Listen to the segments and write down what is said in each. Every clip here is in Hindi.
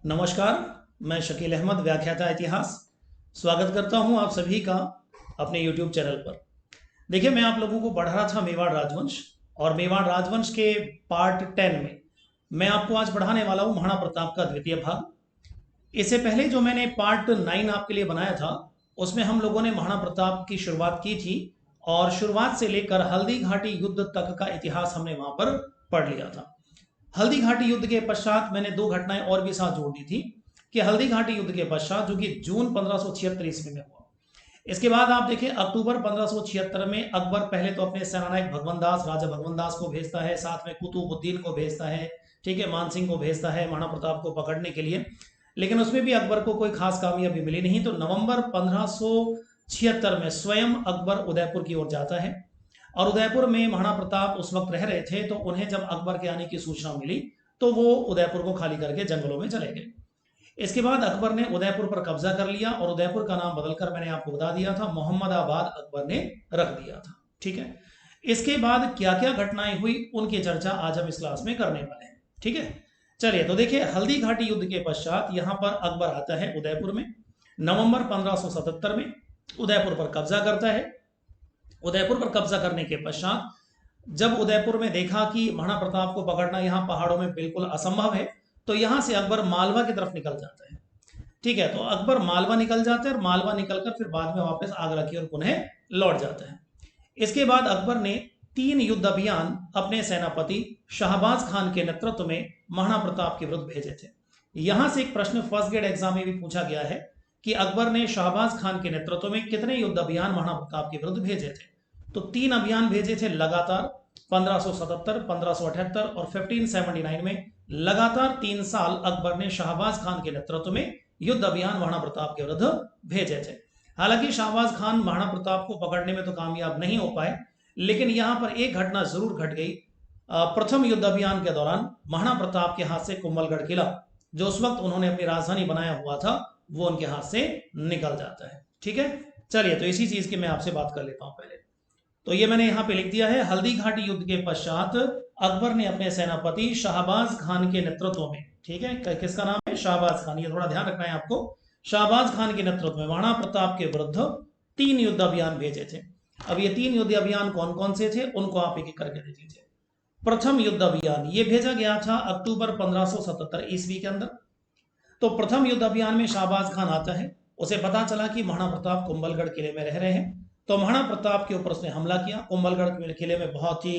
नमस्कार, मैं शकील अहमद, व्याख्याता इतिहास। स्वागत करता हूं आप सभी का अपने YouTube चैनल पर। देखिए, मैं आप लोगों को पढ़ा रहा था मेवाड़ राजवंश, और मेवाड़ राजवंश के पार्ट 10 में मैं आपको आज पढ़ाने वाला हूं महाराणा प्रताप का द्वितीय भाग। इससे पहले जो मैंने पार्ट 9 आपके लिए बनाया था, उसमें हम लोगों ने महाराणा प्रताप की शुरुआत की थी, और शुरुआत से लेकर हल्दी घाटी युद्ध तक का इतिहास हमने वहां पर पढ़ लिया था। हल्दी घाटी युद्ध के पश्चात मैंने दो घटनाएं और भी साथ जोड़ दी थी कि हल्दी घाटी युद्ध के पश्चात, जो कि जून 1576 ईस्वी में हुआ, इसके बाद आप देखें अक्टूबर 1576 में अकबर पहले तो अपने सेनानायक भगवंत दास, राजा भगवंत दास को भेजता है, साथ में कुतुबुद्दीन को भेजता है, ठीक है, मानसिंह को भेजता है महाराणा प्रताप को पकड़ने के लिए। लेकिन उसमें भी अकबर को कोई खास कामयाबी मिली नहीं। तो नवंबर 1576 में स्वयं अकबर उदयपुर की ओर जाता है, और उदयपुर में महाराणा प्रताप उस वक्त रह रहे थे। तो उन्हें जब अकबर के आने की सूचना मिली तो वो उदयपुर को खाली करके जंगलों में चले गए। इसके बाद अकबर ने उदयपुर पर कब्जा कर लिया, और उदयपुर का नाम बदलकर मैंने आपको बता दिया था मोहम्मदाबाद अकबर ने रख दिया था। ठीक है, इसके बाद क्या क्या घटनाएं हुई उनकी चर्चा आज हम इस क्लास में करने वाले हैं। ठीक है, चलिए तो देखिए, हल्दी घाटी युद्ध के पश्चात यहां पर अकबर आता है उदयपुर में नवंबर 1577 में, उदयपुर पर कब्जा करता है। उदयपुर पर कब्जा करने के पश्चात जब उदयपुर में देखा कि महाराणा प्रताप को पकड़ना यहाँ पहाड़ों में बिल्कुल असंभव है, तो यहां से अकबर मालवा की तरफ निकल जाता है। ठीक है, तो अकबर मालवा निकल जाता है, और मालवा निकलकर फिर बाद में वापस आगरा की ओर पुनः लौट जाता है। इसके बाद अकबर ने 3 युद्ध अभियान अपने सेनापति शाहबाज खान के नेतृत्व में महाराणा प्रताप के विरुद्ध भेजे थे। यहां से एक प्रश्न फर्स्ट ग्रेड एग्जाम में भी पूछा गया है कि अकबर ने शाहबाज खान के नेतृत्व में कितने युद्ध अभियान महाराणा प्रताप के विरुद्ध भेजे थे। तो 3 अभियान भेजे थे लगातार, 1577, 1578 और 1579 में। लगातार 3 साल अकबर ने शाहबाज खान के नेतृत्व में युद्ध अभियान महाराणा प्रताप के विरुद्ध भेजे थे। हालांकि शाहबाज खान महाराणा प्रताप को पकड़ने में तो कामयाब नहीं हो पाए, लेकिन यहां पर एक घटना जरूर घट गई। प्रथम युद्ध अभियान के दौरान महाराणा प्रताप के हाथ से कुंभलगढ़ किला, जो उस वक्त उन्होंने अपनी राजधानी बनाया हुआ था, वो उनके हाथ से निकल जाता है। ठीक है, चलिए तो इसी चीज की मैं आपसे बात कर लेता हूं पहले। तो ये मैंने यहां पे लिख दिया है, हल्दी घाटी युद्ध के पश्चात अकबर ने अपने सेनापति शाहबाज खान के नेतृत्व में, ठीक है, किसका नाम है, शाहबाज खान, ये थोड़ा ध्यान रखना है आपको, शाहबाज खान के नेतृत्व में महाराणा प्रताप के विरुद्ध 3 युद्ध अभियान भेजे थे। अब ये 3 युद्ध अभियान कौन कौन से थे उनको आप एक एक करके देख लीजिए। प्रथम युद्ध अभियान ये भेजा गया था अक्टूबर 1577 ईस्वी के अंदर। तो प्रथम युद्ध अभियान में शाहबाज खान आता है, उसे पता चला कि महाराणा प्रताप कुंभलगढ़ किले में रह रहे हैं, तो महाराणा प्रताप के ऊपर उसने हमला किया। कुंभलगढ़ किले में बहुत ही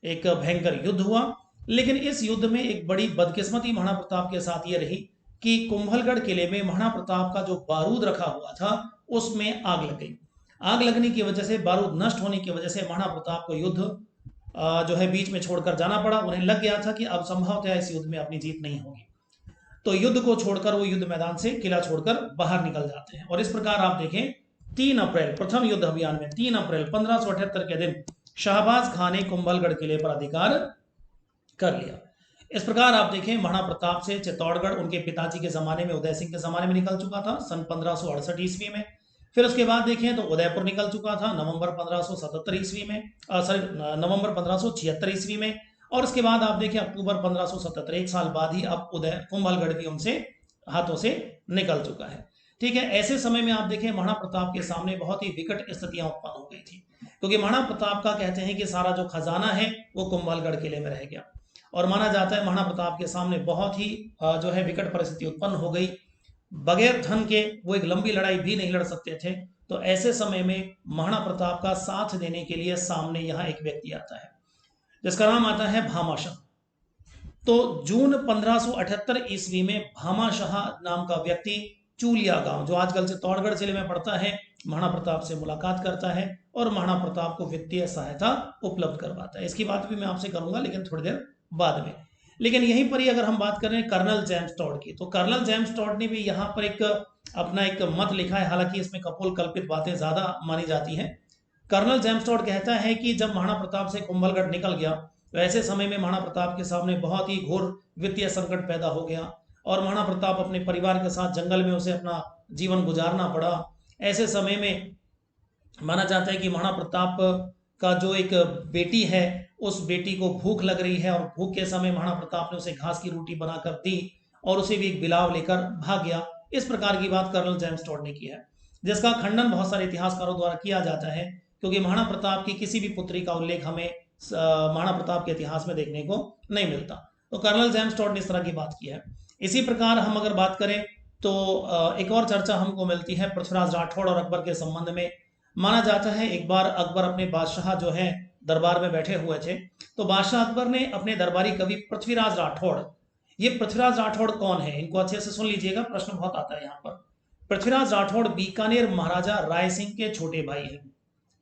एक भयंकर युद्ध हुआ, लेकिन इस युद्ध में एक बड़ी बदकिस्मती महाराणा प्रताप के साथ ये रही कि कुंभलगढ़ किले में महाराणा प्रताप का जो बारूद रखा हुआ था उसमें आग लग गई। आग लगने की वजह से, बारूद नष्ट होने की वजह से महाराणा प्रताप को युद्ध जो है बीच में छोड़कर जाना पड़ा। उन्हें लग गया था कि अब संभवतः इस युद्ध में अपनी जीत नहीं होगी, तो युद्ध को छोड़कर वो युद्ध मैदान से, किला छोड़कर बाहर निकल जाते हैं। और इस प्रकार आप देखें 3 अप्रैल, प्रथम युद्ध अभियान में 3 अप्रैल 1578 के दिन शाहबाज खान ने कुंभलगढ़ किले पर अधिकार कर लिया। इस प्रकार आप देखें, महाराणा प्रताप से चित्तौड़गढ़ उनके पिताजी के जमाने में, उदय सिंह के जमाने में निकल चुका था सन 1568 ईस्वी में। फिर उसके बाद देखें तो उदयपुर निकल चुका था नवंबर 1577 ईस्वी में, नवंबर 1576 ईस्वी में। और उसके बाद आप देखें अक्टूबर 1577, 1 साल बाद ही अब कुंभलगढ़ भी उनसे हाथों से निकल चुका है। ठीक है, ऐसे समय में आप देखें महाराणा प्रताप के सामने बहुत ही विकट स्थितियां उत्पन्न हो गई थी, क्योंकि महाराणा प्रताप का कहते हैं कि सारा जो खजाना है वो कुंभलगढ़ किले में रह गया, और माना जाता है महाराणा प्रताप के सामने बहुत ही जो है विकट परिस्थिति उत्पन्न हो गई। बगैर धन के वो एक लंबी लड़ाई भी नहीं लड़ सकते थे। तो ऐसे समय में महाराणा प्रताप का साथ देने के लिए सामने यहाँ एक व्यक्ति आता है जिसका नाम आता है भामाशाह। तो जून 1578 ईस्वी में भामाशाह नाम का व्यक्ति चूलिया गांव, जो आजकल चित्तौड़गढ़ जिले में पड़ता है, महाराणा प्रताप से मुलाकात करता है और महाराणा प्रताप को वित्तीय सहायता उपलब्ध करवाता है। इसकी बात भी मैं आपसे करूंगा, लेकिन थोड़ी देर बाद में। लेकिन यहीं पर ही अगर हम बात करें कर्नल जेम्स टॉड की, तो कर्नल जेम्स टॉड ने भी यहाँ पर एक अपना एक मत लिखा है। हालांकि इसमें कपोल कल्पित बातें ज्यादा मानी जाती हैं। कर्नल जेम्स टॉड कहता है कि जब महाराणा प्रताप से कुंभलगढ़ निकल गया, तो ऐसे समय में महाराणा प्रताप के सामने बहुत ही घोर वित्तीय संकट पैदा हो गया, और महाराणा प्रताप अपने परिवार के साथ जंगल में उसे अपना जीवन गुजारना पड़ा। ऐसे समय में माना जाता है कि महाराणा प्रताप का जो एक बेटी है, उस बेटी को भूख लग रही है, और भूख के समय महाराणा प्रताप ने उसे घास की रोटी बनाकर दी, और उसे भी एक बिलाव लेकर भाग गया। इस प्रकार की बात कर्नल जेम्स टॉड ने की है, जिसका खंडन बहुत सारे इतिहासकारों द्वारा किया जाता है, क्योंकि महाराणा प्रताप की किसी भी पुत्री का उल्लेख हमें महाराणा प्रताप के इतिहास में देखने को नहीं मिलता। तो कर्नल जेम्स टॉड ने इस तरह की बात की है। इसी प्रकार हम अगर बात करें तो एक और चर्चा हमको मिलती है पृथ्वीराज राठौड़ और अकबर के संबंध में। माना जाता है एक बार अकबर अपने बादशाह जो है दरबार में बैठे हुए थे, तो बादशाह अकबर ने अपने दरबारी कवि पृथ्वीराज राठौड़, ये पृथ्वीराज राठौड़ कौन है, इनको अच्छे से सुन लीजिएगा, प्रश्न बहुत आता है यहाँ पर। पृथ्वीराज राठौड़ बीकानेर महाराजा राय सिंह के छोटे भाई हैं,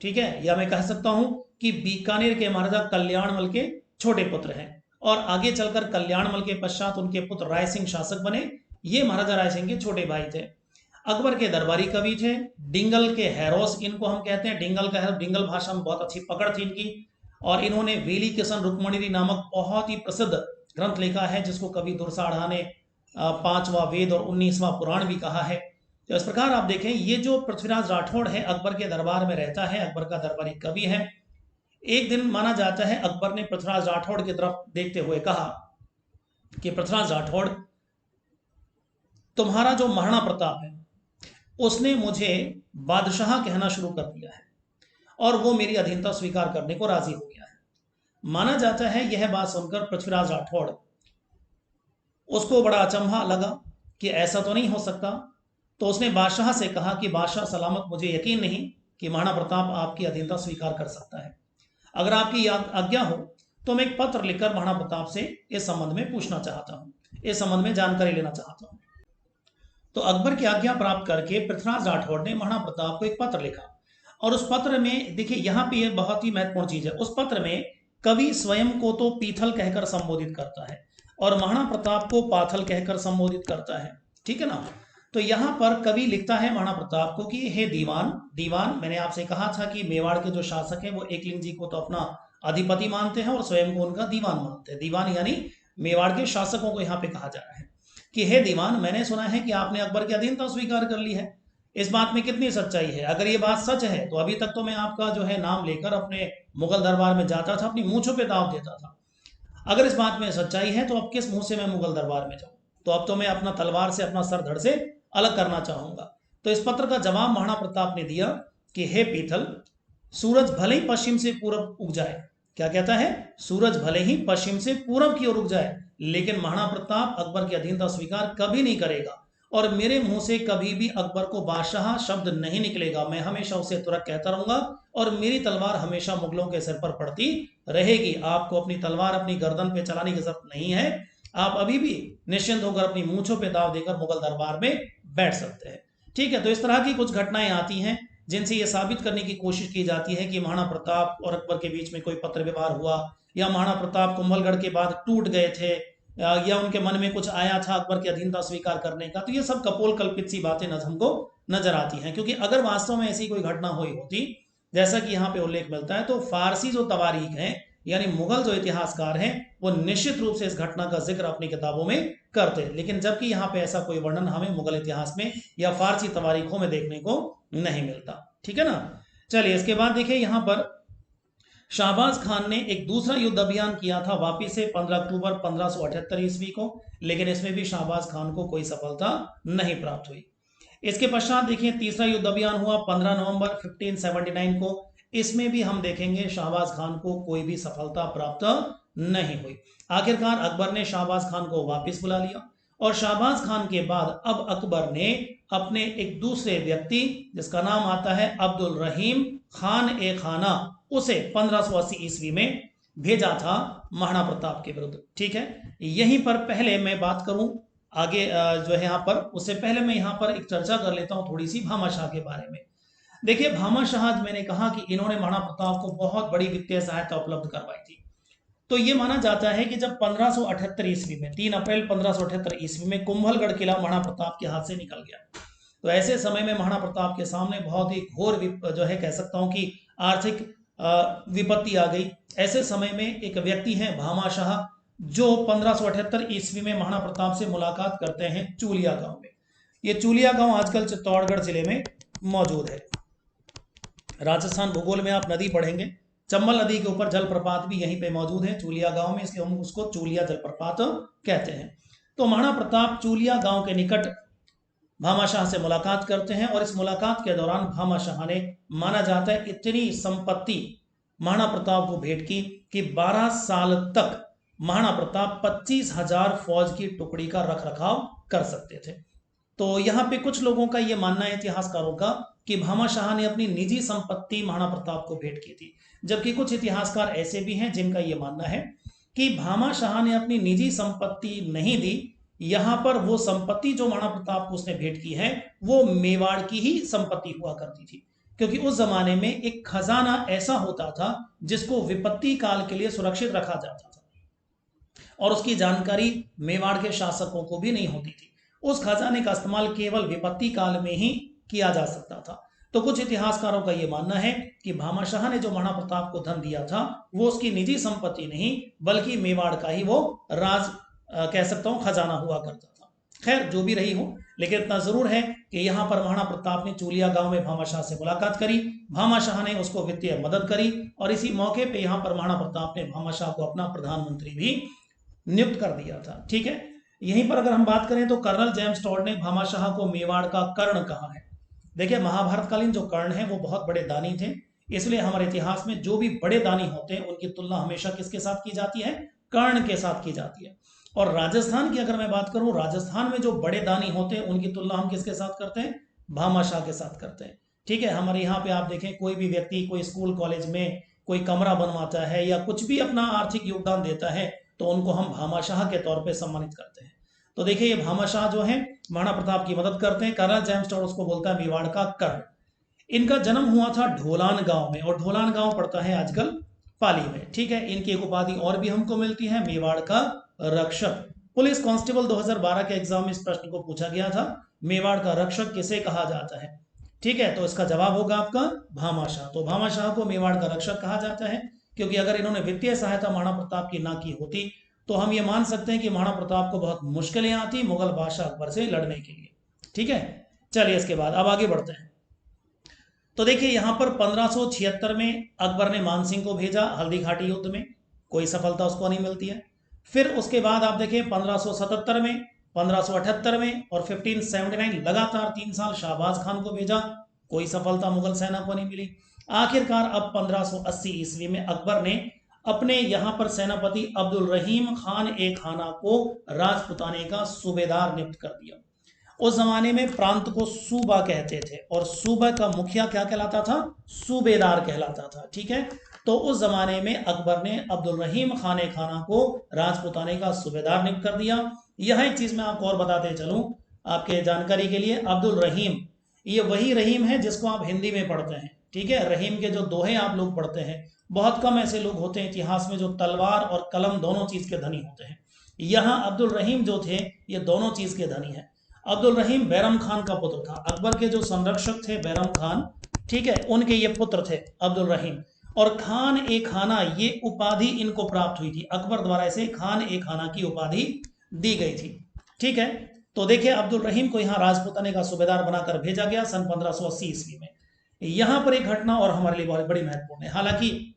ठीक है, या मैं कह सकता हूं कि बीकानेर के महाराजा कल्याणमल के छोटे पुत्र हैं, और आगे चलकर कल्याणमल के पश्चात उनके पुत्र राय सिंह शासक बने। ये महाराजा राय सिंह के छोटे भाई थे। अकबर के दरबारी कवि थे, डिंगल के हैरोस इनको हम कहते हैं, डिंगल का है, डिंगल भाषा में बहुत अच्छी पकड़ थी इनकी, और इन्होंने वेली किशन रुक्मणी नामक बहुत ही प्रसिद्ध ग्रंथ लिखा है, जिसको कवि दुर्साढ़ा ने 5वां वेद और 19वां पुराण भी कहा है। तो इस प्रकार आप देखें, ये जो पृथ्वीराज राठौड़ है अकबर के दरबार में रहता है, अकबर का दरबारी कवि है। एक दिन माना जाता है अकबर ने पृथ्वीराज राठौड़ की तरफ देखते हुए कहा कि पृथ्वीराज राठौड़, तुम्हारा जो महाराणा प्रताप है उसने मुझे बादशाह कहना शुरू कर दिया है और वो मेरी अधीनता स्वीकार करने को राजी हो गया है। माना जाता है यह बात सुनकर पृथ्वीराज राठौड़, उसको बड़ा अचंभा लगा कि ऐसा तो नहीं हो सकता। तो उसने बादशाह से कहा कि बादशाह सलामत, मुझे यकीन नहीं कि महाराणा प्रताप आपकी अधीनता स्वीकार कर सकता है। अगर आपकी आज्ञा हो तो मैं एक पत्र लिखकर महाराणा प्रताप से इस संबंध में पूछना चाहता हूँ, इस संबंध में जानकारी लेना चाहता हूँ। तो अकबर की आज्ञा प्राप्त करके पृथ्वीराज राठौड़ ने महाराणा प्रताप को एक पत्र लिखा, और उस पत्र में देखिए यहाँ पे बहुत ही महत्वपूर्ण चीज है, उस पत्र में कवि स्वयं को तो पीथल कहकर संबोधित करता है और महाराणा प्रताप को पाथल कहकर संबोधित करता है, ठीक है ना। तो यहाँ पर कवि लिखता है महाराणा प्रताप को कि हे दीवान, दीवान मैंने आपसे कहा था कि मेवाड़ के जो शासक है वो एकलिंग जी को तो अपना अधिपति मानते हैं और स्वयं को उनका दीवान मानते हैं। दीवान यानी मेवाड़ के शासकों को यहाँ पे कहा जा रहा है कि हे दीवान, मैंने सुना है कि आपने अकबर की अधीनता स्वीकार कर ली है। इस बात में कितनी सच्चाई है? अगर ये बात सच है तो अभी तक तो मैं आपका जो है नाम लेकर अपने मुगल दरबार में जाता था, अपनी मूंछों पे दाव देता था। अगर इस बात में सच्चाई है तो अब किस मुंह से मैं मुगल दरबार में जाऊं? तो अब तो मैं अपना तलवार से अपना सर धड़ से अलग करना चाहूंगा। तो इस पत्र का जवाब महाराणा प्रताप ने दिया कि हे पीथल, सूरज भले ही पश्चिम से पूरब उग जाए, क्या कहता है, सूरज भले ही पश्चिम से पूरब की ओर उग जाए, लेकिन महाराणा प्रताप अकबर की अधीनता स्वीकार कभी नहीं करेगा, और मेरे मुंह से कभी भी अकबर को बादशाह शब्द नहीं निकलेगा। मैं हमेशा उसे तुरक कहता रहूंगा और मेरी तलवार हमेशा मुगलों के सिर पर पड़ती रहेगी। आपको अपनी तलवार अपनी गर्दन पे चलाने की जरूरत नहीं है, आप अभी भी निश्चिंत होकर अपनी मूंछों पे दाव देकर मुगल दरबार में बैठ सकते हैं, ठीक है। तो इस तरह की कुछ घटनाएं आती हैं जिनसे ये साबित करने की कोशिश की जाती है कि महाराणा प्रताप और अकबर के बीच में कोई पत्र व्यवहार हुआ, या महाराणा प्रताप कुंभलगढ़ के बाद टूट गए थे, या उनके मन में कुछ आया था अकबर की अधीनता स्वीकार करने का। तो ये सब कपोल कल्पित सी बातें हमको नजर आती हैं, क्योंकि अगर वास्तव में ऐसी कोई घटना हुई होती जैसा कि यहाँ पे उल्लेख मिलता है, तो फारसी जो तवारीख हैं यानी मुगल जो इतिहासकार हैं वो निश्चित रूप से इस घटना का जिक्र अपनी किताबों में करते, लेकिन जबकि यहाँ पे ऐसा कोई वर्णन हमें मुगल इतिहास में या फारसी तवारीखों में देखने को नहीं मिलता, ठीक है ना। चलिए इसके बाद देखिए यहाँ पर शाहबाज खान ने एक दूसरा युद्ध अभियान किया था वापिस से 15 अक्टूबर 1578 ईस्वी को, लेकिन इसमें भी शाहबाज खान को कोई सफलता नहीं प्राप्त हुई। इसके पश्चात देखिए तीसरा युद्ध अभियान हुआ 15 नवंबर 1579 को, इसमें भी हम देखेंगे शाहबाज खान को कोई भी सफलता प्राप्त नहीं हुई। आखिरकार अकबर ने शाहबाज खान को वापस बुला लिया, और शाहबाज खान के बाद अब अकबर ने अपने एक दूसरे व्यक्ति जिसका नाम आता है अब्दुल रहीम खान ए खाना, उसे 1580 ईस्वी में भेजा था महाराणा प्रताप के विरुद्ध, ठीक है। यहीं पर पहले मैं बात करूं आगे जो है यहाँ पर, उससे पहले मैं यहाँ पर एक चर्चा कर लेता हूं थोड़ी सी भामाशाह के बारे में। देखिए भामाशाह, मैंने कहा कि इन्होंने महाराणा प्रताप को बहुत बड़ी वित्तीय सहायता उपलब्ध करवाई थी। तो ये माना जाता है कि जब 1578 ईस्वी में 3 अप्रैल 1578 ईस्वी में कुंभलगढ़ किला महाराणा प्रताप के हाथ से निकल गया, तो ऐसे समय में महाराणा प्रताप के सामने बहुत ही घोर जो है कह सकता हूं कि आर्थिक विपत्ति आ गई। ऐसे समय में एक व्यक्ति है भामाशाह, जो 1578 ईस्वी में महाराणा प्रताप से मुलाकात करते हैं चूलिया गांव में। ये चूलिया गांव आजकल चित्तौड़गढ़ जिले में मौजूद है। राजस्थान भूगोल में आप नदी पढ़ेंगे, चंबल नदी के ऊपर जलप्रपात भी यहीं पे मौजूद है चूलिया गांव में, इसलिए हम उसको चूलिया जलप्रपात कहते हैं। तो महाराणा प्रताप चूलिया गांव के निकट भामाशाह से मुलाकात करते हैं और इस मुलाकात के दौरान भामाशाह ने माना जाता है इतनी संपत्ति महाराणा प्रताप को भेंट की कि 12 साल तक महाराणा प्रताप 25,000 फौज की टुकड़ी का रख रखाव कर सकते थे। तो यहाँ पे कुछ लोगों का यह मानना है, इतिहासकारों का, कि भामाशाह ने अपनी निजी संपत्ति महाराणा प्रताप को भेंट की थी, जबकि कुछ इतिहासकार ऐसे भी हैं जिनका यह मानना है कि भामाशाह ने अपनी निजी संपत्ति नहीं दी। यहां पर वो संपत्ति जो महाराणा प्रताप को उसने भेंट की है वो मेवाड़ की ही संपत्ति हुआ करती थी, क्योंकि उस जमाने में एक खजाना ऐसा होता था जिसको विपत्ति काल के लिए सुरक्षित रखा जाता था और उसकी जानकारी मेवाड़ के शासकों को भी नहीं होती थी। उस खजाने का इस्तेमाल केवल विपत्ति काल में ही किया जा सकता था। तो कुछ इतिहासकारों का यह मानना है कि भामाशाह ने जो महाराणा प्रताप को धन दिया था वो उसकी निजी संपत्ति नहीं बल्कि मेवाड़ का ही वो राज कह सकता हूं खजाना हुआ करता था। खैर जो भी रही हो, लेकिन इतना जरूर है कि यहाँ पर महाराणा प्रताप ने चूलिया गांव में भामाशाह से मुलाकात करी, भामाशाह ने उसको वित्तीय मदद करी और इसी मौके पे यहाँ पर महाराणा प्रताप ने भामाशाह को अपना प्रधानमंत्री भी नियुक्त कर दिया था। ठीक है, यहीं पर अगर हम बात करें तो कर्नल जेम्स टॉड ने भामाशाह को मेवाड़ का कर्ण कहा है। देखिए, महाभारतकालीन जो कर्ण है वो बहुत बड़े दानी थे, इसलिए हमारे इतिहास में जो भी बड़े दानी होते हैं उनकी तुलना हमेशा किसके साथ की जाती है? कर्ण के साथ की जाती है। और राजस्थान की अगर मैं बात करूं, राजस्थान में जो बड़े दानी होते हैं उनकी तुलना हम किसके साथ करते हैं? भामाशाह के साथ करते हैं। ठीक है, हमारे यहाँ पे आप देखें, कोई भी व्यक्ति कोई स्कूल कॉलेज में कोई कमरा बनवाता है या कुछ भी अपना आर्थिक योगदान देता है तो उनको हम भामाशाह के तौर पे सम्मानित करते हैं। तो देखिए, ये भामाशाह जो है महाराणा प्रताप की मदद करते हैं। कर्नल जेम्स टॉड उसको बोलता है मेवाड़ का कर्ण। इनका जन्म हुआ था ढोलान गांव में और ढोलान गांव पड़ता है आजकल पाली में। ठीक है, इनकी एक उपाधि और भी हमको मिलती है, मेवाड़ का रक्षक। पुलिस कांस्टेबल 2012 के एग्जाम में इस प्रश्न को पूछा गया था, मेवाड़ का रक्षक किसे कहा जाता है? ठीक है, तो इसका जवाब होगा आपका भामाशाह। तो भामाशाह को मेवाड़ का रक्षक कहा जाता है क्योंकि अगर इन्होंने वित्तीय सहायता महाराणा प्रताप की ना की होती तो हम ये मान सकते हैं कि महाराणा प्रताप को बहुत मुश्किलें आती मुगल बादशाह अकबर से लड़ने के लिए। ठीक है, चलिए इसके बाद अब आगे बढ़ते हैं। तो देखिए, यहां पर 1576 में अकबर ने मानसिंह को भेजा हल्दी घाटी युद्ध में, कोई सफलता उसको नहीं मिलती है। फिर उसके बाद आप देखें 1577 में, 1578 में और 1579 लगातार 3 साल शाहबाज खान को भेजा, कोई सफलता मुगल सेना को नहीं मिली। आखिरकार अब 1580 ईस्वी में अकबर ने अपने यहाँ पर सेनापति अब्दुल रहीम खान ए खाना को राजपुताने का सूबेदार नियुक्त कर दिया। उस जमाने में प्रांत को सूबा कहते थे और सूबा का मुखिया क्या कहलाता था? सूबेदार कहलाता था। ठीक है, तो उस जमाने में अकबर ने अब्दुल रहीम खान ए खाना को राजपुताने का सूबेदार नियुक्त कर दिया। यह एक चीज मैं आपको और बताते चलूं आपके जानकारी के लिए, अब्दुल रहीम ये वही रहीम है जिसको आप हिंदी में पढ़ते हैं। ठीक है, रहीम के जो दोहे आप लोग पढ़ते हैं, बहुत कम ऐसे लोग होते हैं इतिहास में जो तलवार और कलम दोनों चीज के धनी होते हैं। यहाँ अब्दुल रहीम जो थे ये दोनों चीज के धनी हैं। अब्दुल रहीम बैरम खान का पुत्र था, अकबर के जो संरक्षक थे बैरम खान, ठीक है, उनके ये पुत्र थे अब्दुल रहीम। और खान ए खाना ये उपाधि इनको प्राप्त हुई थी, अकबर द्वारा इसे खान ए खाना की उपाधि दी गई थी। ठीक है, तो देखिए अब्दुल रहीम को यहाँ राजपुताने का सूबेदार बनाकर भेजा गया सन 1580 ईस्वी में। यहाँ पर एक घटना और हमारे लिए बहुत बड़ी महत्वपूर्ण है। हालांकि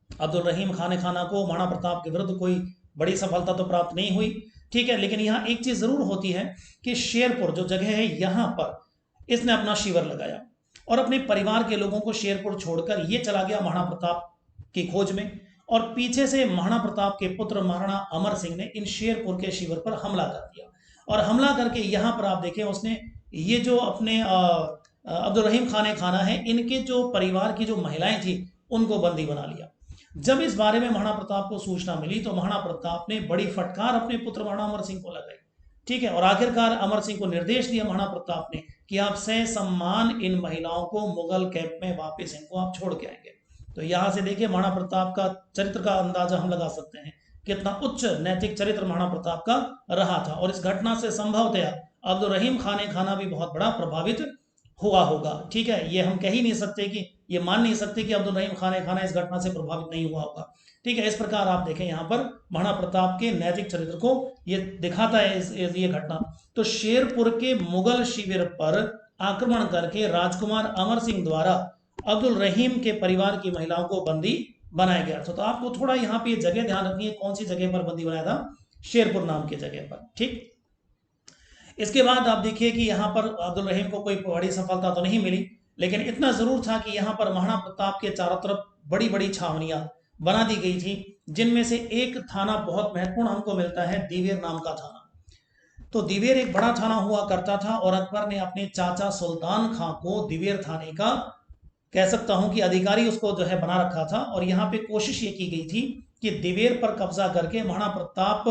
अब्दुल रहीम खान ए खाना को महाराणा प्रताप के विरुद्ध कोई बड़ी सफलता तो प्राप्त नहीं हुई, ठीक है, लेकिन यहाँ एक चीज जरूर होती है कि शेरपुर जो जगह है यहाँ पर इसने अपना शिविर लगाया और अपने परिवार के लोगों को शेरपुर छोड़कर ये चला गया महाराणा प्रताप की खोज में। और पीछे से महाराणा प्रताप के पुत्र महाराणा अमर सिंह ने इन शेरपुर के शिविर पर हमला कर दिया और हमला करके यहाँ पर आप देखें उसने ये जो अपने अब्दुल रहीम खान ए खाना है इनके जो परिवार की जो महिलाएं थी उनको बंदी बना लिया। जब इस बारे में महाराणा प्रताप को सूचना मिली तो महाराणा प्रताप ने बड़ी फटकार अपने पुत्र महाराणा अमर सिंह को लगाई। ठीक है, और आखिरकार अमर सिंह को निर्देश दिया महाराणा प्रताप ने कि आप सम्मान इन महिलाओं को मुगल कैंप में वापस इनको आप छोड़ के आएंगे। तो यहां से देखिए महाराणा प्रताप का चरित्र का अंदाजा हम लगा सकते हैं, कितना उच्च नैतिक चरित्र महाराणा प्रताप का रहा था। और इस घटना से संभवतया अब्दुल रहीम खान ए खाना भी बहुत बड़ा प्रभावित हुआ होगा। ठीक है, ये हम कह ही नहीं सकते कि ये मान नहीं सकते कि अब्दुल रहीम खान ए खाना इस घटना से प्रभावित नहीं हुआ होगा। ठीक है, इस प्रकार आप देखें यहाँ पर महाराणा प्रताप के नैतिक चरित्र को ये दिखाता है ये घटना। तो शेरपुर के मुगल शिविर पर आक्रमण करके राजकुमार अमर सिंह द्वारा अब्दुल रहीम के परिवार की महिलाओं को बंदी बनाया गया था। तो आपको थोड़ा यहाँ पे जगह ध्यान रखनी है, कौन सी जगह पर बंदी बनाया था? शेरपुर नाम की जगह पर। ठीक, इसके बाद आप देखिए कि यहाँ पर अब्दुल रहीम को कोई बड़ी सफलता तो नहीं मिली, लेकिन इतना जरूर था कि यहाँ पर महाराणा प्रताप के चारों तरफ बड़ी बड़ी छावनियां बना दी गई थी, जिनमें से एक थाना बहुत महत्वपूर्ण हमको मिलता है, दिवेर नाम का थाना। तो दिवेर एक बड़ा थाना हुआ करता था और अकबर ने अपने चाचा सुल्तान खां को दिवेर थाने का, कह सकता हूं कि अधिकारी उसको जो है बना रखा था। और यहाँ पे कोशिश ये की गई थी कि दिवेर पर कब्जा करके महाराणा प्रताप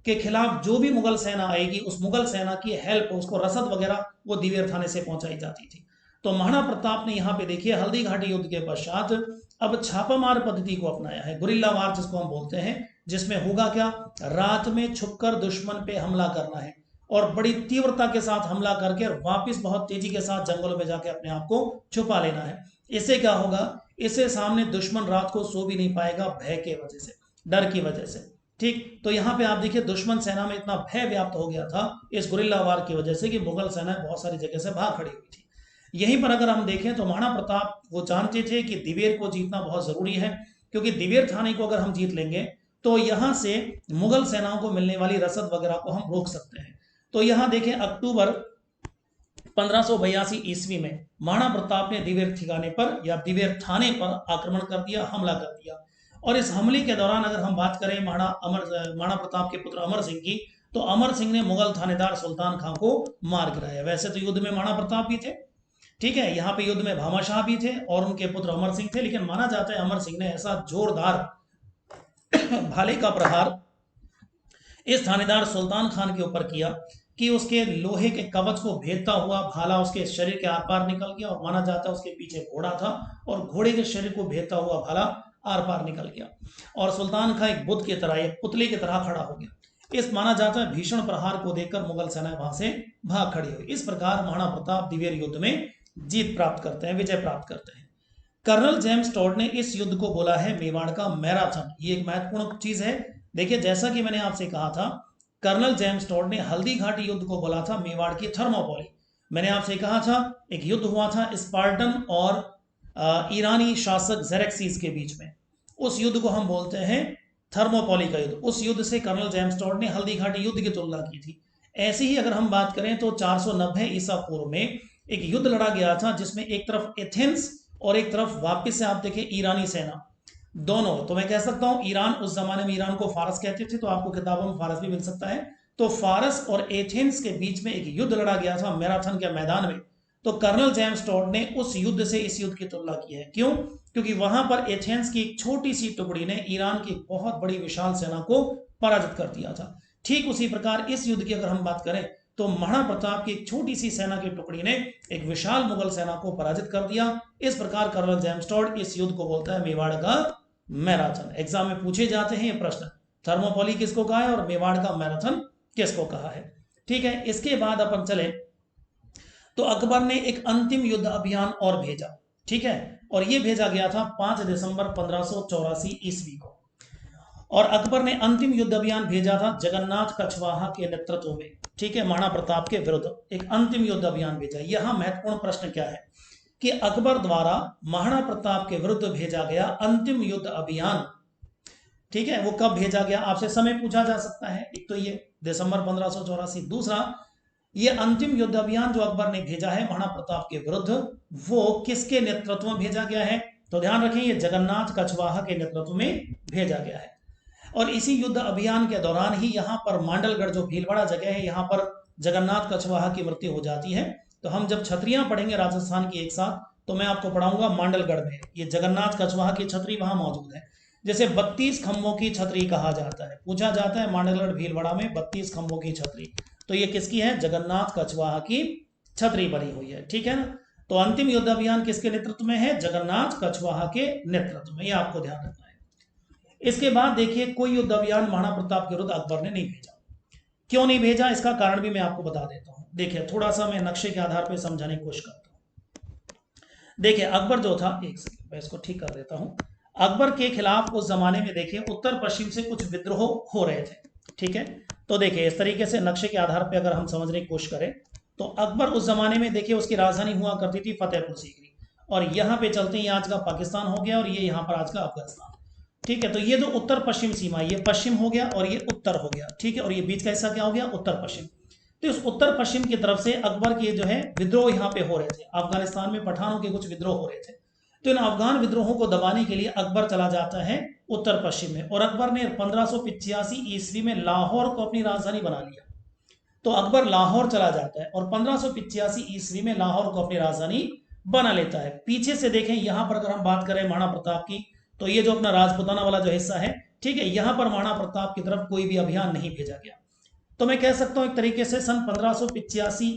के खिलाफ जो भी मुगल सेना आएगी, उस मुगल सेना की हेल्प, उसको रसद वगैरह वो दिवेर थाने से पहुंचाई जाती थी। तो महाराणा प्रताप ने यहाँ पे देखिए हल्दी घाटी युद्ध के पश्चात अब छापामार पद्धति को अपनाया है, गुरिल्ला वार जिसको हम बोलते हैं, जिसमें होगा क्या, रात में छुपकर दुश्मन पे हमला करना है और बड़ी तीव्रता के साथ हमला करके वापस बहुत तेजी के साथ जंगलों में जाके अपने आप को छुपा लेना है। इससे क्या होगा, इससे सामने दुश्मन रात को सो भी नहीं पाएगा, भय के वजह से, डर की वजह से। ठीक, तो यहाँ पे आप देखिए दुश्मन सेना में इतना भय व्याप्त हो गया था इस गुरिल्ला वार की वजह से कि मुगल सेना बहुत सारी जगह से भाग खड़ी हुई थी। यहीं पर अगर हम देखें तो महाराणा प्रताप वो जानते थे कि दिवेर को जीतना बहुत जरूरी है, क्योंकि दिवेर थाने को अगर हम जीत लेंगे तो यहाँ से मुगल सेनाओं को मिलने वाली रसद वगैरह को हम रोक सकते हैं। तो यहाँ देखें अक्टूबर 1582 ईस्वी में महाराणा प्रताप ने दिवेर ठिकाने पर या दिवेर थाने पर आक्रमण कर दिया, हमला कर दिया। और इस हमले के दौरान अगर हम बात करें महाराणा प्रताप के पुत्र अमर सिंह की, तो अमर सिंह ने मुगल थानेदार सुल्तान खां को मार गिराया। वैसे तो युद्ध में महाराणा प्रताप भी थे, ठीक है, यहाँ पे युद्ध में भामा शाह भी थे और उनके पुत्र अमर सिंह थे, लेकिन माना जाता है अमर सिंह ने ऐसा जोरदार भाले का प्रहार इस थानेदार सुल्तान खान के ऊपर किया कि उसके लोहे के कवच को भेदता हुआ भाला उसके शरीर के आर पार निकल गया, और माना जाता है उसके पीछे घोड़ा था और घोड़े के शरीर को भेदता हुआ भाला आर पार निकल गया और सुल्तान खान एक बुद्ध की तरह, एक पुतले की तरह खड़ा हो गया। इस माना जाता है भीषण प्रहार को देखकर मुगल सेना वहां से भाग खड़ी हुई। इस प्रकार महाराणा प्रताप दिवेर युद्ध में जीत प्राप्त करते हैं, विजय प्राप्त करते हैं। कर्नल जेम्स टॉड ने इस युद्ध को बोला है मेवाड़ का मैराथन। ये एक महत्वपूर्ण चीज है। देखिए जैसा कि मैंने आपसे कहा था, कर्नल जेम्स टॉड ने हल्दी घाटी युद्ध को बोला था मेवाड़ की थर्मोपोली। मैंने आपसे कहा था एक युद्ध हुआ था स्पार्टन और ईरानी शासक जेरेक्सीज के बीच में, उस युद्ध को हम बोलते हैं थर्मोपोली का युद्ध। उस युद्ध से कर्नल जेम्स टॉड ने हल्दी घाटी युद्ध की तुलना की थी। ऐसे ही अगर हम बात करें तो 490 ईसा पूर्व में एक युद्ध लड़ा गया था, जिसमें एक तरफ एथेंस और एक तरफ वापस से आप देखें ईरानी सेना, दोनों। तो मैं कह सकता हूं ईरान, उस जमाने में ईरान को फारस कहते थे, तो आपको किताबों में फारस भी मिल सकता है। तो फारस और एथेंस के बीच में एक युद्ध लड़ा गया था मैराथन के मैदान में। तो कर्नल जेम्स टॉड ने उस युद्ध से इस युद्ध की तुलना की है। क्यों? क्योंकि वहां पर एथेंस की एक छोटी सी टुकड़ी ने ईरान की बहुत बड़ी विशाल सेना को पराजित कर दिया था। ठीक उसी प्रकार इस युद्ध की अगर हम बात करें तो महाराणा प्रताप की एक छोटी सी सेना की टुकड़ी ने एक विशाल मुगल सेना को पराजित कर दिया। इस प्रकार कर्नल जेम्स टॉड इस युद्ध को बोलता है मेवाड़ का मैराथन। एग्जाम में पूछे जाते हैं ये प्रश्न, थर्मोपोली किसको कहा है और मेवाड़ का मैराथन किसको कहा है। ठीक है, इसके बाद अपन चले तो अकबर ने एक अंतिम युद्ध अभियान और भेजा। ठीक है, और यह भेजा गया था 5 दिसंबर 1584 ईस्वी को। और अकबर ने अंतिम युद्ध अभियान भेजा था जगन्नाथ कछवाहा के नेतृत्व में, ठीक है, महाराणा प्रताप के विरुद्ध एक अंतिम युद्ध अभियान भेजा। यहां महत्वपूर्ण प्रश्न क्या है कि अकबर द्वारा महाराणा प्रताप के विरुद्ध भेजा गया अंतिम युद्ध अभियान, ठीक है, वो कब भेजा गया, आपसे समय पूछा जा सकता है। एक तो ये दिसंबर 1584, दूसरा ये अंतिम युद्ध अभियान जो अकबर ने भेजा है महाराणा प्रताप के विरुद्ध, वो किसके नेतृत्व में भेजा गया है। तो ध्यान रखें ये जगन्नाथ कछवाहा के नेतृत्व में भेजा गया है। और इसी युद्ध अभियान के दौरान ही यहाँ पर मांडलगढ़ जो भीलवाड़ा जगह है, यहाँ पर जगन्नाथ कछवाहा की मृत्यु हो जाती है। तो हम जब छतरियां पढ़ेंगे राजस्थान की एक साथ, तो मैं आपको पढ़ाऊंगा मांडलगढ़ में ये जगन्नाथ कछवाहा की छतरी वहां मौजूद है, जैसे 32 खंभों की छतरी कहा जाता है। पूछा जाता है मांडलगढ़ भीलवाड़ा में 32 खंभों की छतरी, तो ये किसकी है, जगन्नाथ कछवाहा की छतरी बनी हुई है। ठीक है ना, तो अंतिम युद्ध अभियान किसके नेतृत्व में है, जगन्नाथ कछवाहा के नेतृत्व में, ये आपको ध्यान रखना है। इसके बाद देखिए कोई युद्ध अभियान महाराणा प्रताप के विरुद्ध अकबर ने नहीं भेजा। क्यों नहीं भेजा, इसका कारण भी मैं आपको बता देता हूं। देखिए थोड़ा सा मैं नक्शे के आधार पर समझाने की कोशिश करता हूं। देखिए अकबर जो था, एक सेकंड मैं इसको ठीक कर देता हूं। अकबर के खिलाफ उस जमाने में देखिए उत्तर पश्चिम से कुछ विद्रोह हो रहे थे। ठीक है, तो देखिए इस तरीके से नक्शे के आधार पर अगर हम समझने की कोशिश करें तो अकबर उस जमाने में देखिए उसकी राजधानी हुआ करती थी फतेहपुर सीकरी, और यहाँ पे चलते ही आज का पाकिस्तान हो गया और ये यहाँ पर आज का अफगानिस्तान। ठीक है। तो ये जो उत्तर पश्चिम सीमा, ये पश्चिम हो गया और ये उत्तर हो गया, ठीक है, और ये बीच का हिस्सा क्या हो गया, उत्तर पश्चिम। तो इस उत्तर पश्चिम की तरफ से अकबर के जो है विद्रोह यहाँ पे हो रहे थे, अफगानिस्तान में पठानों के कुछ विद्रोह हो रहे थे। तो इन अफगान विद्रोहों को दबाने के लिए अकबर चला जाता है उत्तर पश्चिम में, और अकबर ने 1585 ईस्वी में लाहौर को अपनी राजधानी बना लिया। तो अकबर लाहौर चला जाता है और 1585 ईस्वी में लाहौर को अपनी राजधानी बना लेता है। पीछे से देखें, यहां पर अगर हम बात करें महाराणा प्रताप की, तो ये जो अपना राजपुताना वाला जो हिस्सा है, ठीक है, यहां पर महाराणा प्रताप की तरफ कोई भी अभियान नहीं भेजा गया। तो मैं कह सकता हूं एक तरीके से सन 1585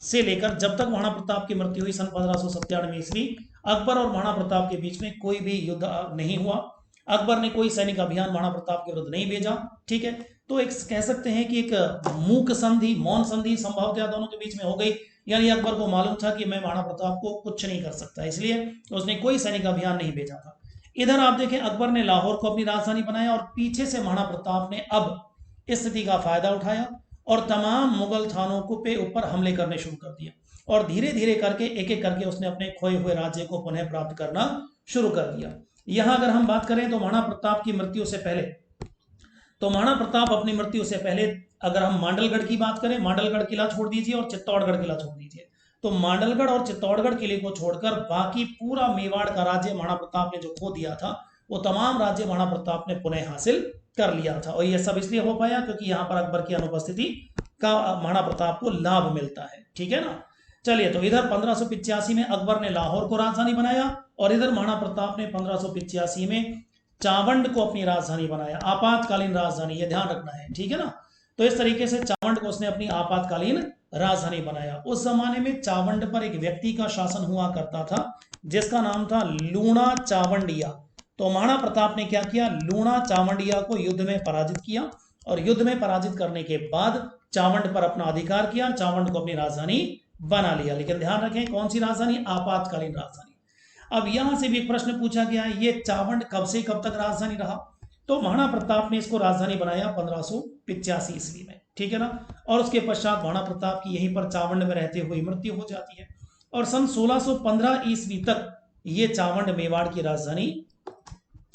से लेकर जब तक महाराणा प्रताप की मृत्यु हुई सन 1597 ईस्वी, अकबर और महाराणा प्रताप के बीच में कोई भी युद्ध नहीं हुआ। अकबर ने कोई सैनिक अभियान महाराणा प्रताप के विरुद्ध नहीं भेजा, ठीक है। तो एक कह सकते हैं कि एक मूक संधि, मौन संधि संभवतः दोनों के बीच में हो गई, यानी अकबर को मालूम था कि मैं महाराणा प्रताप को कुछ नहीं कर सकता, इसलिए उसने कोई सैनिक अभियान नहीं भेजा था। इधर आप देखें, अकबर ने लाहौर को अपनी राजधानी बनाया और पीछे से महाराणा प्रताप ने अब इस स्थिति का फायदा उठाया और तमाम मुगल थानों को पे ऊपर हमले करने शुरू कर दिए, और धीरे धीरे करके एक एक करके उसने अपने खोए हुए राज्य को पुनः प्राप्त करना शुरू कर दिया। यहां अगर हम बात करें तो महाराणा प्रताप की मृत्यु से पहले, तो महाराणा प्रताप अपनी मृत्यु से पहले अगर हम मांडलगढ़ की बात करें, मांडलगढ़ किला छोड़ दीजिए और चित्तौड़गढ़ किला छोड़ दीजिए, तो मांडलगढ़ और चित्तौड़गढ़ किले को छोड़कर बाकी पूरा मेवाड़ का राज्य महाराणा प्रताप ने जो खो दिया था, वो तमाम राज्य महाराणा प्रताप ने पुनः हासिल कर लिया था। और यह सब इसलिए हो पाया क्योंकि यहाँ पर अकबर की अनुपस्थिति का महाराणा प्रताप को लाभ मिलता है, ठीक है ना। चलिए, तो इधर 1585 में अकबर ने लाहौर को राजधानी बनाया और इधर महाराणा प्रताप ने 1585 में चावंड को अपनी राजधानी बनाया, आपातकालीन राजधानी, ये ध्यान रखना है, ठीक है ना। तो इस तरीके से चावंड को उसने अपनी आपातकालीन राजधानी बनाया। उस जमाने में चावंड पर एक व्यक्ति का शासन हुआ करता था जिसका नाम था लूणा चावंडिया। तो महाराणा प्रताप ने क्या किया, लूणा चावंडिया को युद्ध में पराजित किया, और युद्ध में पराजित करने के बाद चावंड पर अपना अधिकार किया, चावंड को अपनी राजधानी बना लिया। लेकिन ध्यान रखें, कौन सी राजधानी, आपातकालीन राजधानी। अब यहां से भी एक प्रश्न पूछा गया है, ये चावंड कब से कब तक राजधानी रहा, तो महाराणा प्रताप ने इसको राजधानी बनाया 1585 ईस्वी में, ठीक है ना। और उसके पश्चात महाराणा प्रताप की यहीं पर चावंड में रहते हुए मृत्यु हो जाती है, और सन 1615 ईस्वी तक ये चावंड मेवाड़ की राजधानी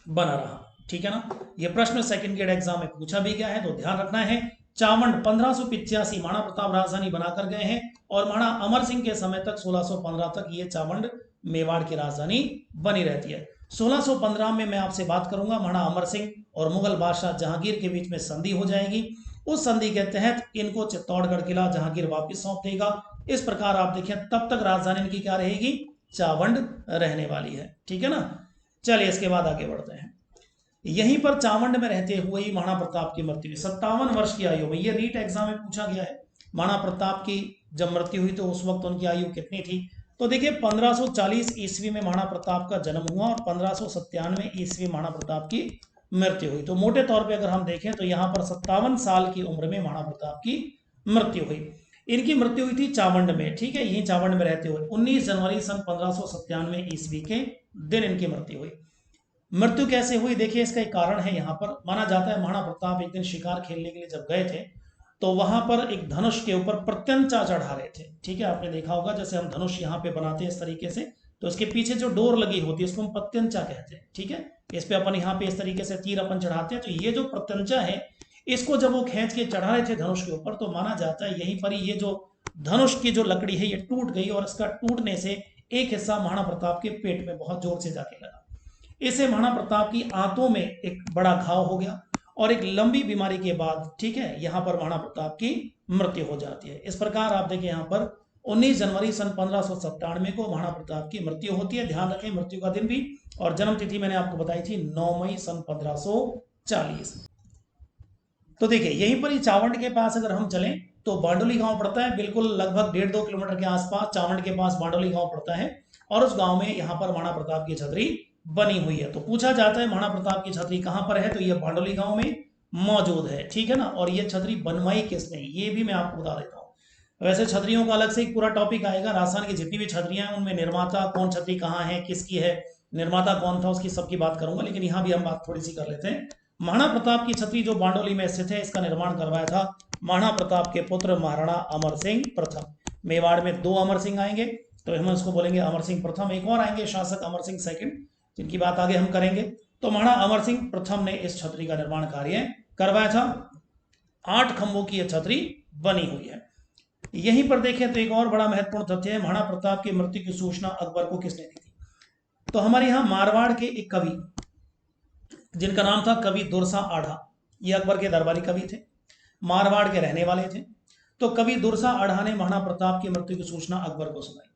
बना रहा, ठीक है ना। ये प्रश्न सेकंड ग्रेड एग्जाम में पूछा भी गया है, तो ध्यान रखना है। चावंड 1585 महाराणा प्रताप राजधानी बनाकर गए हैं, और महाराणा अमर सिंह के समय तक 1615 तक ये चावंड मेवाड़ की राजधानी बनी रहती है। 1615 में मैं आपसे बात करूंगा, महाराणा अमर सिंह और मुगल बादशाह जहांगीर के बीच में संधि हो जाएगी। उस संधि के तहत इनको चित्तौड़गढ़ किला जहांगीर वापस सौंप देगा। इस प्रकार आप देखें, तब तक राजधानी इनकी क्या रहेगी, चावंड रहने वाली है, ठीक है ना। चलिए, इसके बाद आगे बढ़ते हैं। यहीं पर चावंड में रहते हुए ही महाराणा प्रताप की मृत्यु हुई 57 वर्ष की आयु में। ये रीट एग्जाम में पूछा गया है, महाराणा प्रताप की जब मृत्यु हुई तो उस वक्त उनकी आयु कितनी थी। तो देखिए, 1540 ईस्वी में महाराणा प्रताप का जन्म हुआ और 1597 ईस्वी महाराणा प्रताप की मृत्यु हुई। तो मोटे तौर पे अगर हम देखें तो यहाँ पर 57 साल की उम्र में महाराणा प्रताप की मृत्यु हुई। इनकी मृत्यु हुई थी चावंड में, ठीक है, यही चावंड में रहते हुए 19 जनवरी सन 1597 ईस्वी के दिन इनकी मृत्यु हुई। मृत्यु कैसे हुई, देखिए इसका एक कारण है। यहाँ पर माना जाता है महाराणा प्रताप एक दिन शिकार खेलने के लिए जब गए थे, तो वहां पर एक धनुष के ऊपर प्रत्यंचा चढ़ा रहे थे, ठीक है। आपने देखा होगा जैसे हम धनुष यहाँ पे बनाते हैं इस तरीके से, तो इसके पीछे जो डोर लगी होती है इसको हम प्रत्यंचा कहते हैं, ठीक है। इस पे अपन यहाँ पे इस तरीके से तीर अपन चढ़ाते हैं। तो ये जो प्रत्यंचा है, इसको जब वो खींच के चढ़ा रहे थे धनुष के ऊपर, तो माना जाता है यहीं पर ही ये जो धनुष की जो लकड़ी है ये टूट गई, और इसका टूटने से एक हिस्सा महाराणा प्रताप के पेट में बहुत जोर से जाके लगा। इससे महाराणा प्रताप की आंतों में एक बड़ा घाव हो गया, और एक लंबी बीमारी के बाद, ठीक है, यहाँ पर महाराणा प्रताप की मृत्यु हो जाती है। इस प्रकार आप देखें यहाँ पर 19 जनवरी सन 1597 को महाराणा प्रताप की मृत्यु होती है। ध्यान रखें मृत्यु का दिन भी, और जन्म तिथि मैंने आपको बताई थी 9 मई सन 1540। तो देखिए, यहीं पर ही चावंड के पास अगर हम चलें तो बांडोली गांव पड़ता है, बिल्कुल लगभग 1.5-2 किलोमीटर के आसपास चावंड के पास बांडोली गांव पड़ता है, और उस गांव में यहाँ पर महाराणा प्रताप की छतरी बनी हुई है। तो पूछा जाता है महाराणा प्रताप की छतरी कहां पर है, तो ये बांडोली गांव में मौजूद है, ठीक है ना। और ये छतरी बनवाई किसने, ये भी मैं आपको बता देता हूँ। वैसे छतरियों का अलग से एक पूरा टॉपिक आएगा, राजस्थान की जितनी भी छतरियां हैं उनमें निर्माता कौन, छतरी कहाँ है, किसकी है, निर्माता कौन था, उसकी सबकी बात करूंगा। लेकिन यहाँ भी हम बात थोड़ी सी कर लेते हैं। महाराणा प्रताप की छतरी जो बांडोली में स्थित है, इसका निर्माण करवाया था महाराणा प्रताप के पुत्र महाराणा अमर सिंह प्रथम। मेवाड़ में 2 अमर सिंह आएंगे, तो हम उसको बोलेंगे अमर सिंह प्रथम। एक और आएंगे शासक अमर सिंह सेकंड, जिनकी बात आगे हम करेंगे। तो महाराणा अमर सिंह प्रथम ने इस छतरी का निर्माण कार्य करवाया था। 8 खंभों की यह छतरी बनी हुई है। यहीं पर देखें तो एक और बड़ा महत्वपूर्ण तथ्य है, महाराणा प्रताप की मृत्यु की सूचना अकबर को किसने दी थी? तो हमारे यहाँ मारवाड़ के एक कवि जिनका नाम था कवि दुरसा आढ़ा, ये अकबर के दरबारी कवि थे, मारवाड़ के रहने वाले थे। तो कवि दुरसा आढ़ा ने महाराणा प्रताप की मृत्यु की सूचना अकबर को सुनाई।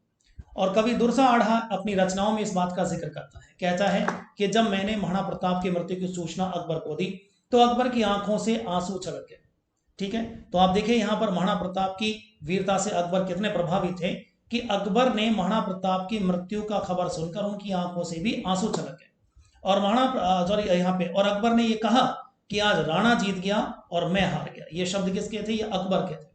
और कवि दुरसा आढ़ा अपनी रचनाओं में इस बात का जिक्र करता है, कहता है कि जब मैंने महाराणा प्रताप की मृत्यु की सूचना अकबर को दी तो अकबर की आंखों से आंसू छलक गए। ठीक है, तो आप देखिए यहाँ पर महाराणा प्रताप की वीरता से अकबर कितने प्रभावित थे कि अकबर ने महाराणा प्रताप की मृत्यु का खबर सुनकर उनकी आंखों से भी आंसू छलक गए। और यहाँ पे और अकबर ने ये कहा कि आज राणा जीत गया और मैं हार गया। ये शब्द किसके थे? ये अकबर के थे।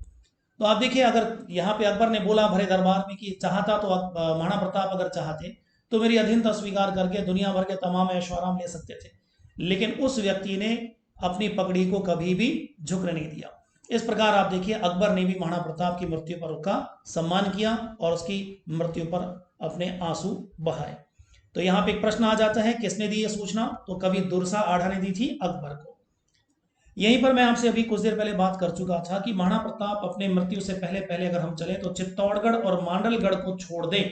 तो आप देखिए, अगर यहाँ पे अकबर ने बोला भरे दरबार में कि चाहता तो महाराणा प्रताप अगर चाहते तो मेरी अधीनता स्वीकार करके दुनिया भर के तमाम ऐशोआराम ले सकते थे, लेकिन उस व्यक्ति ने अपनी पगड़ी को कभी भी झुकने नहीं दिया। इस प्रकार आप देखिए अकबर ने भी महाराणा प्रताप की मृत्यु पर उसका सम्मान किया और उसकी मृत्यु पर अपने आंसू बहाए। तो यहाँ पे एक प्रश्न आ जाता है, किसने दी यह सूचना? तो कवि दुरसा आढ़ा ने दी थी अकबर को। यहीं पर मैं आपसे अभी कुछ देर पहले बात कर चुका था कि महाराणा प्रताप अपने मृत्यु से पहले अगर हम चले तो चित्तौड़गढ़ और मांडलगढ़ को छोड़ दें,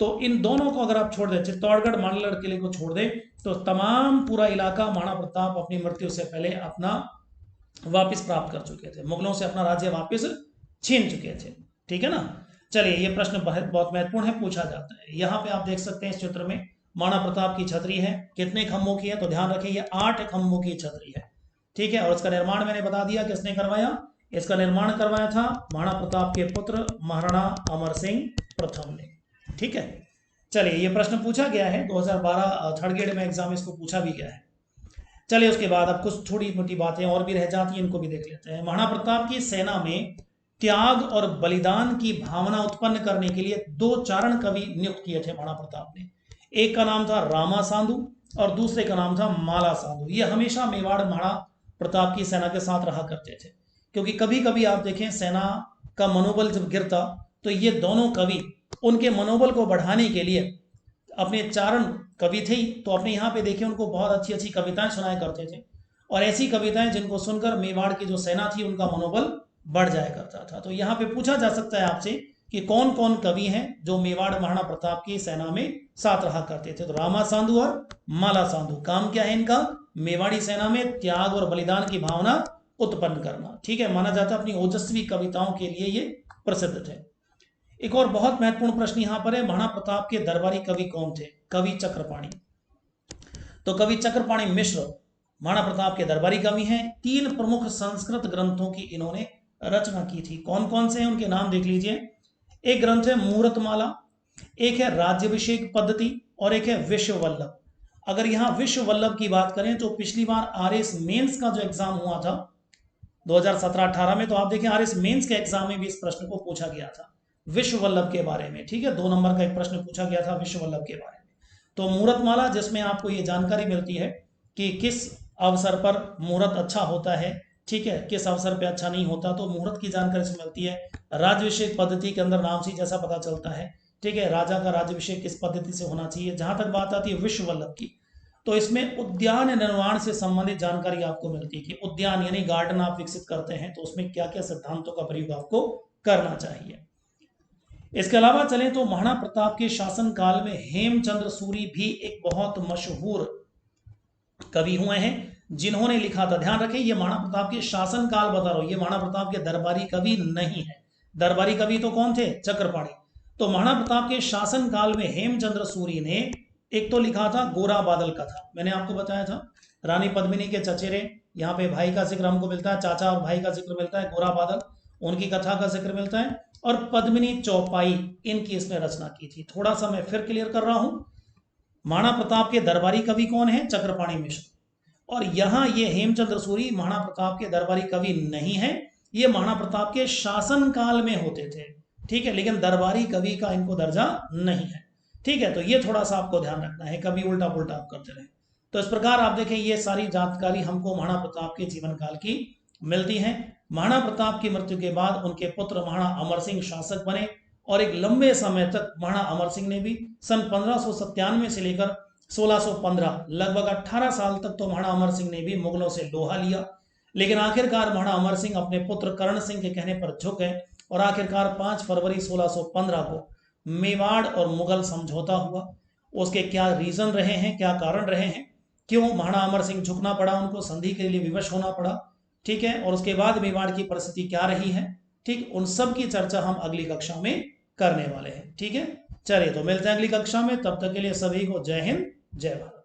तो इन दोनों को अगर आप छोड़ दें, चित्तौड़गढ़ मांडलगढ़ किले को छोड़ दें, तो तमाम पूरा इलाका महाराणा प्रताप अपनी मृत्यु से पहले अपना वापस प्राप्त कर चुके थे, मुगलों से अपना राज्य वापस छीन चुके थे। ठीक है ना। चलिए, ये प्रश्न बहुत महत्वपूर्ण है, पूछा जाता है। यहाँ पे आप देख सकते हैं इस चित्र में महाराणा प्रताप की छतरी है, कितने खंभों की है? तो ध्यान रखें ये 8 खंभों की छतरी है। ठीक है, और इसका निर्माण मैंने बता दिया किसने करवाया। इसका निर्माण करवाया था महाराणा प्रताप के पुत्र महाराणा अमर सिंह प्रथम ने। ठीक है, चलिए ये प्रश्न पूछा गया है 2012 थर्ड ग्रेड में एग्जाम, इसको पूछा भी गया है। चलिए उसके बाद अब कुछ थोड़ी मोटी बातें और भी रह जाती हैं, इनको भी देख लेते हैं। महाराणा प्रताप की सेना में त्याग और बलिदान की भावना उत्पन्न करने के लिए 2 चारण कवि नियुक्त किए थे महाराणा प्रताप ने। एक का नाम था रामा साधु और दूसरे का नाम था माला साधु। ये हमेशा मेवाड़ महाराणा प्रताप की सेना के साथ रहा करते थे, क्योंकि कभी कभी आप देखें सेना का मनोबल जब गिरता तो ये दोनों कवि उनके मनोबल को बढ़ाने के लिए अपने चारण कवि थे, तो अपने यहाँ पे देखिए उनको बहुत अच्छी अच्छी कविताएं सुनाया करते थे, और ऐसी कविताएं जिनको सुनकर मेवाड़ की जो सेना थी उनका मनोबल बढ़ जाया करता था। तो यहाँ पे पूछा जा सकता है आपसे कि कौन कौन कवि हैं जो मेवाड़ महाराणा प्रताप की सेना में साथ रहा करते थे। तो रामा साधु और माला साधु, काम क्या है इनका? मेवाड़ी सेना में त्याग और बलिदान की भावना उत्पन्न करना। ठीक है, माना जाता है अपनी ओजस्वी कविताओं के लिए ये प्रसिद्ध थे। एक और बहुत महत्वपूर्ण प्रश्न यहाँ पर है, महाराणा प्रताप के दरबारी कवि कौन थे? कवि चक्रपाणी। तो कवि चक्रपाणी मिश्र महाराणा प्रताप के दरबारी कवि हैं। 3 प्रमुख संस्कृत ग्रंथों की इन्होंने रचना की थी। कौन कौन से हैं उनके नाम देख लीजिए। एक ग्रंथ है मुहूर्तमाला, एक है राज्याभिषेक पद्धति और एक है विश्ववल्लभ। अगर यहाँ विश्ववल्लभ की बात करें तो पिछली बार आरएस मेंस का जो एग्जाम हुआ था 2017-18 में, तो आप देखें आरएस मेंस के एग्जाम में भी इस प्रश्न को पूछा गया था विश्ववल्लभ के बारे में। ठीक है, 2 नंबर का एक प्रश्न पूछा गया था विश्ववल्लभ के बारे में। तो मुहूर्तमाला, जिसमें आपको ये जानकारी मिलती है कि किस अवसर पर मुहूर्त अच्छा होता है, ठीक है, किस अवसर पे अच्छा नहीं होता, तो मुहूर्त की जानकारी से मिलती है। राज्याभिषेक पद्धति के अंदर नाम से जैसा पता चलता है, ठीक है, राजा का राज्याभिषेक किस पद्धति से होना चाहिए। जहां तक बात आती है विश्ववल्लभ की, तो इसमें उद्यान निर्माण से संबंधित जानकारी आपको मिलती है कि उद्यान यानी गार्डन आप विकसित करते हैं तो उसमें क्या क्या सिद्धांतों का प्रयोग आपको करना चाहिए। इसके अलावा चलें तो महाराणा प्रताप के शासन काल में हेमचंद्र सूरी भी एक बहुत मशहूर कवि हुए हैं जिन्होंने लिखा था। ध्यान रखें, ये महाराणा प्रताप के शासन काल बता रहा हूं, ये महाराणा प्रताप के दरबारी कवि नहीं है। दरबारी कवि तो कौन थे? चक्रपाणी। तो महाराणा प्रताप के शासन काल में हेमचंद्र सूरी ने एक तो लिखा था गोरा बादल कथा, मैंने आपको बताया था रानी पद्मिनी के चचेरे, यहाँ पे भाई का जिक्र हमको मिलता है, चाचा और भाई का जिक्र मिलता है, गोरा बादल उनकी कथा का जिक्र मिलता है, और पद्मिनी चौपाई इनकी इसने रचना की थी। थोड़ा सा मैं फिर क्लियर कर रहा हूं, महाराणा प्रताप के दरबारी कवि कौन है? चक्रपाणी मिश्र। और यहाँ ये हेमचंद्र सूरी महाराणा प्रताप के दरबारी कवि नहीं है, ये महाराणा प्रताप के शासन काल में होते थे। ठीक है, लेकिन दरबारी कवि का इनको दर्जा नहीं है। ठीक है, तो ये थोड़ा सा आपको ध्यान रखना है, कभी उल्टा पुल्टा आप करते रहे। तो इस प्रकार आप देखें ये सारी जानकारी हमको महाराणा प्रताप के जीवन काल की मिलती है। महाराणा प्रताप की मृत्यु के बाद उनके पुत्र महाराणा अमर सिंह शासक बने, और एक लंबे समय तक महाराणा अमर सिंह ने भी सन 1597 से लेकर 1615 लगभग 18 साल तक तो महाराणा अमर सिंह ने भी मुगलों से लोहा लिया, लेकिन आखिरकार महाराणा अमर सिंह अपने पुत्र कर्ण सिंह के कहने पर झुक गए और आखिरकार 5 फरवरी 1615 को मेवाड़ और मुगल समझौता हुआ। उसके क्या रीजन रहे हैं, क्या कारण रहे हैं, क्यों महाराणा अमर सिंह झुकना पड़ा, उनको संधि के लिए विवश होना पड़ा, ठीक है, और उसके बाद मेवाड़ की परिस्थिति क्या रही है, ठीक, उन सब की चर्चा हम अगली कक्षा में करने वाले हैं। ठीक है, चलिए तो मिलते हैं अगली कक्षा में, तब तक के लिए सभी को जय हिंद जय भारत।